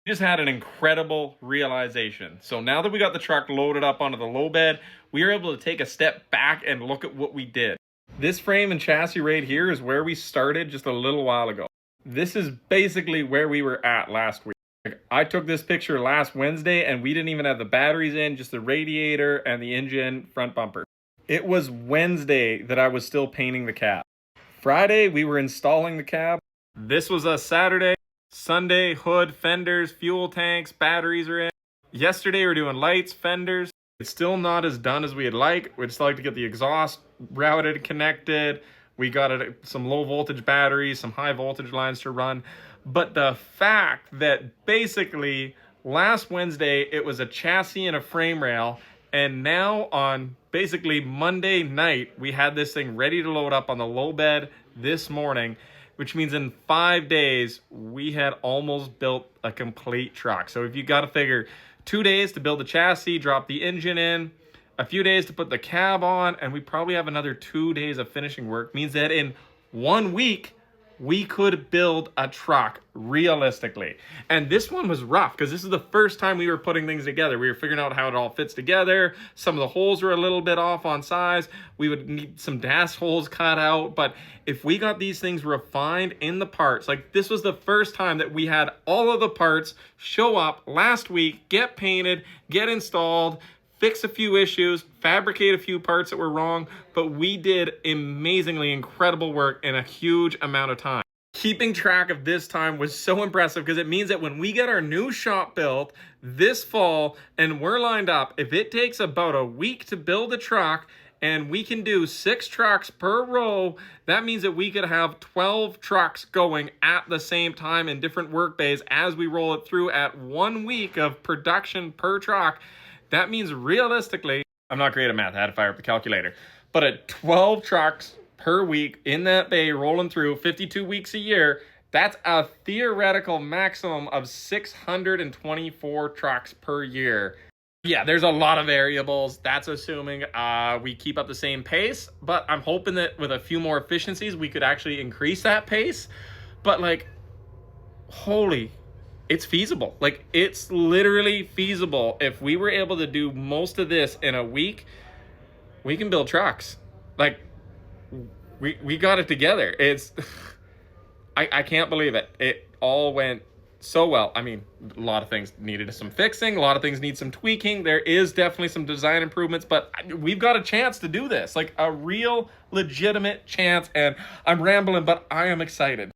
Just had an incredible realization. So now that we got the truck loaded up onto the low bed, we were able to take a step back and look at what we did. This frame and chassis right here is where we started just a little while ago. This is basically where we were at last week. I took this picture last Wednesday and we didn't even have the batteries in, just the radiator and the engine front bumper. It was Wednesday that I was still painting the cab. Friday, we were installing the cab. This was a Saturday. Sunday, hood, fenders, fuel tanks, batteries are in. Yesterday, we're doing lights, fenders. It's still not as done as we'd like. We'd still like to get the exhaust routed, connected. We got some low voltage batteries, some high voltage lines to run. But the fact that basically last Wednesday, it was a chassis and a frame rail. And now on basically Monday night, we had this thing ready to load up on the low bed this morning, which means in 5 days, we had almost built a complete truck. So if you got to figure 2 days to build the chassis, drop the engine in, a few days to put the cab on, and we probably have another 2 days of finishing work, means that in 1 week, we could build a truck realistically. And this one was rough because this is the first time we were putting things together. We were figuring out how it all fits together. Some of the holes were a little bit off on size. We would need some dash holes cut out. But if we got these things refined in the parts, like this was the first time that we had all of the parts show up last week, get painted, get installed, fix a few issues, fabricate a few parts that were wrong, but we did amazingly incredible work in a huge amount of time. Keeping track of this time was so impressive because it means that when we get our new shop built this fall and we're lined up, if it takes about a week to build a truck and we can do 6 trucks per row, that means that we could have 12 trucks going at the same time in different work bays as we roll it through at 1 week of production per truck. That means realistically, I'm not great at math, I had to fire up the calculator, but at 12 trucks per week in that bay rolling through 52 weeks a year, that's a theoretical maximum of 624 trucks per year. Yeah, there's a lot of variables. That's assuming we keep up the same pace, but I'm hoping that with a few more efficiencies, we could actually increase that pace. But like, holy, it's feasible. Like, it's literally feasible. If we were able to do most of this in a week, we can build trucks. Like, we got it together. It's, I can't believe it. It all went so well. I mean, a lot of things needed some fixing. A lot of things need some tweaking. There is definitely some design improvements, but we've got a chance to do this. Like, a real legitimate chance. And I'm rambling, but I am excited.